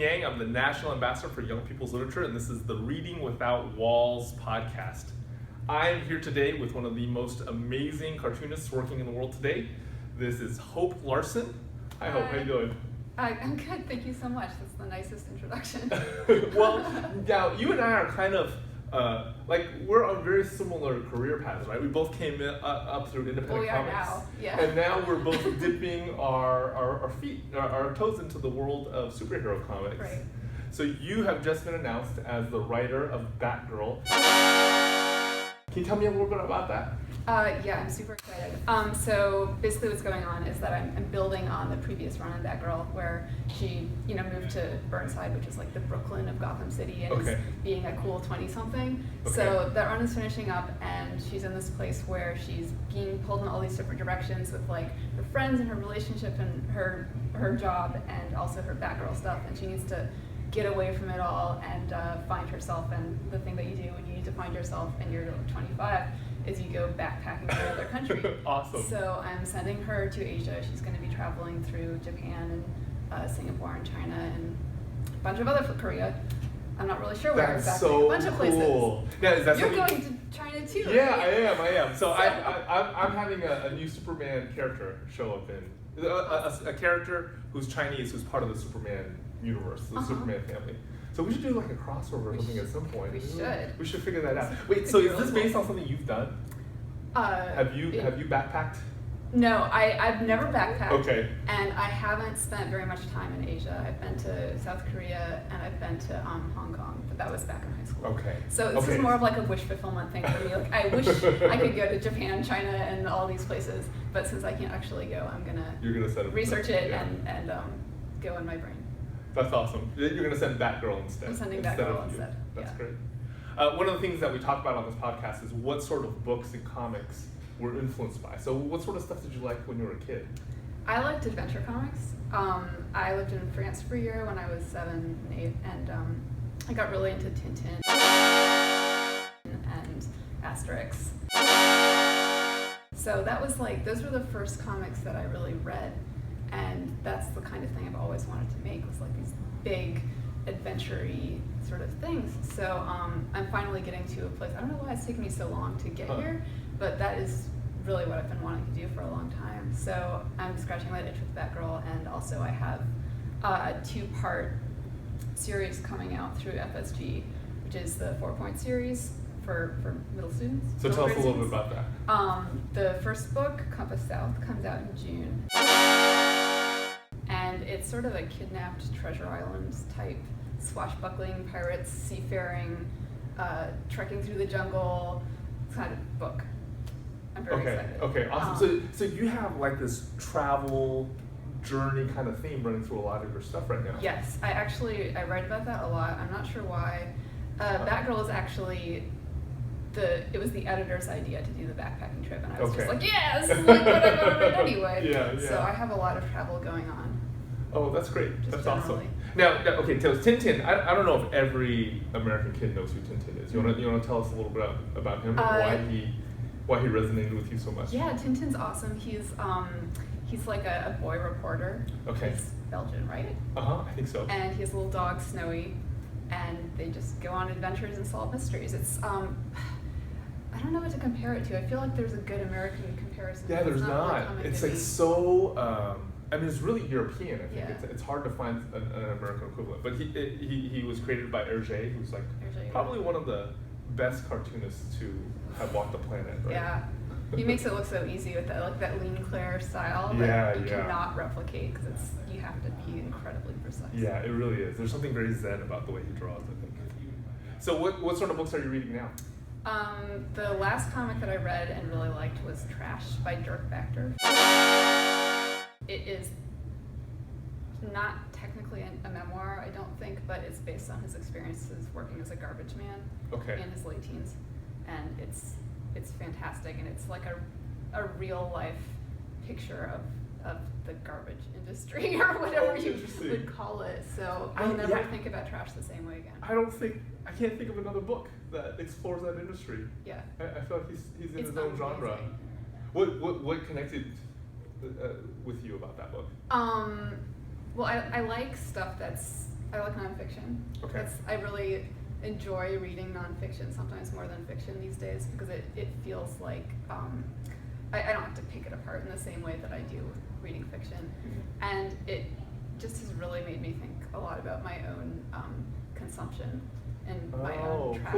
Yang. I'm the National Ambassador for Young People's Literature, and this is the Reading Without Walls podcast. I am here today with one of the most amazing cartoonists working in the world today. This is Hope Larson. Hi, Hope. How you doing? I'm good. Thank you so much. That's the nicest introduction. Well, now, you and I are kind of, we're on very similar career paths, right? We both came up through independent comics. Now, yeah. And now we're both dipping our feet, our toes into the world of superhero comics. Right. So you have just been announced as the writer of Batgirl. Can you tell me a little bit about that? Yeah, I'm super excited. So basically what's going on is that I'm building on the previous run on Batgirl, where she, moved to Burnside, which is like the Brooklyn of Gotham City, and is being a cool 20-something. Okay. So that run is finishing up, and she's in this place where she's being pulled in all these different directions with like her friends and her relationship and her job and also her Batgirl stuff, and she needs to get away from it all and find herself. And the thing that you do when you need to find yourself and you're 25 is you go backpacking to another country. Awesome. So I'm sending her to Asia. She's going to be traveling through Japan and Singapore and China and a bunch of other, Korea. I'm not really sure where exactly. So a bunch of places. cool. Yeah, is that You're going to China too. Yeah, right? I am. So I'm having a new Superman character show up in a character who's Chinese, who's part of the Superman universe, the Superman family. So we should do like a crossover or something at some point. We should. We should figure that out. Wait, so is this based on something you've done? Have you backpacked? No, I've never backpacked. Okay. And I haven't spent very much time in Asia. I've been to South Korea and I've been to Hong Kong, but that was back in high school. Okay. So this is more of like a wish fulfillment thing for me. Like I wish I could go to Japan, China, and all these places, but since I can't actually go, I'm gonna set up research it and go in my brain. That's awesome. You're going to send Batgirl instead. I'm sending Batgirl instead. That's yeah. great. One of the things that we talk about on this podcast is what sort of books and comics were influenced by. So what sort of stuff did you like when you were a kid? I liked adventure comics. I lived in France for a year when I was 7 and 8, and I got really into Tintin and Asterix. So that was those were the first comics that I really read. And that's the kind of thing I've always wanted to make, was like these big adventure-y sort of things. So I'm finally getting to a place, I don't know why it's taken me so long to get here, but that is really what I've been wanting to do for a long time. So I'm scratching that itch with Batgirl, and also I have a 2-part series coming out through FSG, which is the 4-point series for middle students. So tell us a little bit about that. The first book, Compass South, comes out in June. And it's sort of a kidnapped Treasure Island type, swashbuckling pirates, seafaring, trekking through the jungle kind of book. I'm very excited. Okay, awesome. So you have like this travel journey kind of theme running through a lot of your stuff right now. Yes, I write about that a lot. I'm not sure why. Batgirl is actually it was the editor's idea to do the backpacking trip, and I was just like, yeah, this is like what I want to write anyway. Yeah. So I have a lot of travel going on. Oh, that's great. Just that's generally. Awesome. Now, okay, so Tintin, I don't know if every American kid knows who Tintin is. You want to tell us a little bit about him and why he resonated with you so much? Yeah, Tintin's awesome. He's like a boy reporter. Okay. He's Belgian, right? I think so. And he has a little dog, Snowy, and they just go on adventures and solve mysteries. It's I don't know what to compare it to. I feel like there's a good American comparison. Yeah, there's not. It's like so. It's really European. I think it's hard to find an American equivalent. But he was created by Hergé, who's like probably one of the best cartoonists to have walked the planet. Right? Yeah, he makes it look so easy with that lean Claire style that you cannot replicate, because you have to be incredibly precise. Yeah, it really is. There's something very zen about the way he draws, I think. So what sort of books are you reading now? The last comic that I read and really liked was Trash by Dirk Bachter. It is not technically a memoir, I don't think, but it's based on his experiences working as a garbage man in his late teens. And it's fantastic, and it's like a real life picture of the garbage industry or whatever you would call it. So I'll never think about trash the same way again. I can't think of another book that explores that industry. Yeah. I feel like he's in his own genre. What connected with you about that book? Well, I like stuff that's I like nonfiction. Okay. I really enjoy reading nonfiction sometimes more than fiction these days because it feels like I don't have to pick it apart in the same way that I do reading fiction. And it just has really made me think a lot about my own consumption and my own trash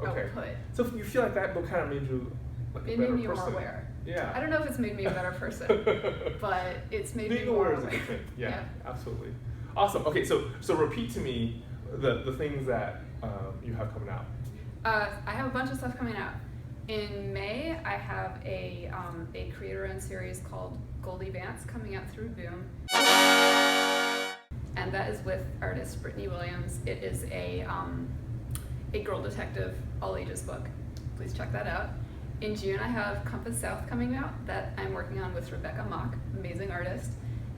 output. So you feel like that book kind of made you like a better person? It made me more aware. Yeah. I don't know if it's made me a better person, but it's made me more aware. Being aware is a good thing. Yeah, absolutely. Awesome. Okay, so repeat to me the things that you have coming out. I have a bunch of stuff coming out. In May, I have a creator-owned series called Goldie Vance coming out through Boom. And that is with artist Brittany Williams. It is a girl detective, all ages book. Please check that out. In June, I have Compass South coming out that I'm working on with Rebecca Mock, amazing artist.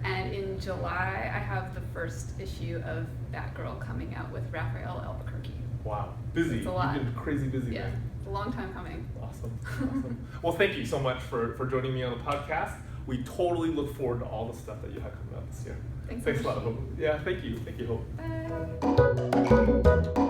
And in July, I have the first issue of Batgirl coming out with Raphael Albuquerque. Wow, busy. It's a lot. You've been crazy busy, yeah, man. It's a long time coming. Awesome. Well, thank you so much for joining me on the podcast. We totally look forward to all the stuff that you have coming out this year. Thanks a lot, Hope. Yeah, thank you. Thank you, Hope. Bye.